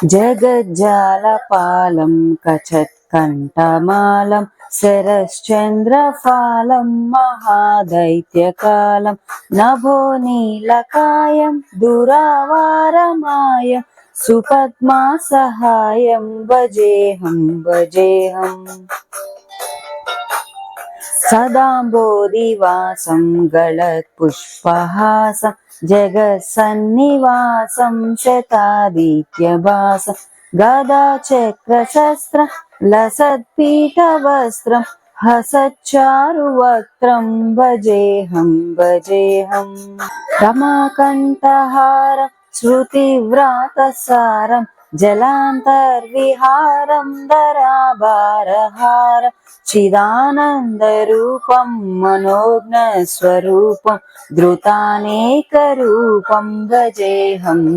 जगज्जालपालं कचत्कण्ठमालं शरश्चन्द्रफालं महादैत्यकालं नभोनीलकायं दुरावारमायं सुपद्मासहायं भजेऽहम् सदाम्बोधिवासं गलत्पुष्पहासं जगत्सन्निवासं शतादित्यभासं गदाचक्रशस्त्रं लसत्पीठवस्त्रं हसच्चारुवक्त्रं भजेऽहम् रमाकण्ठहारं श्रुतिव्रातसारं जलान्तर्विहारं धराभारहारं चिदानन्दरूपं मनोज्ञस्वरूपं धृतानेकरूपं भजेऽहम्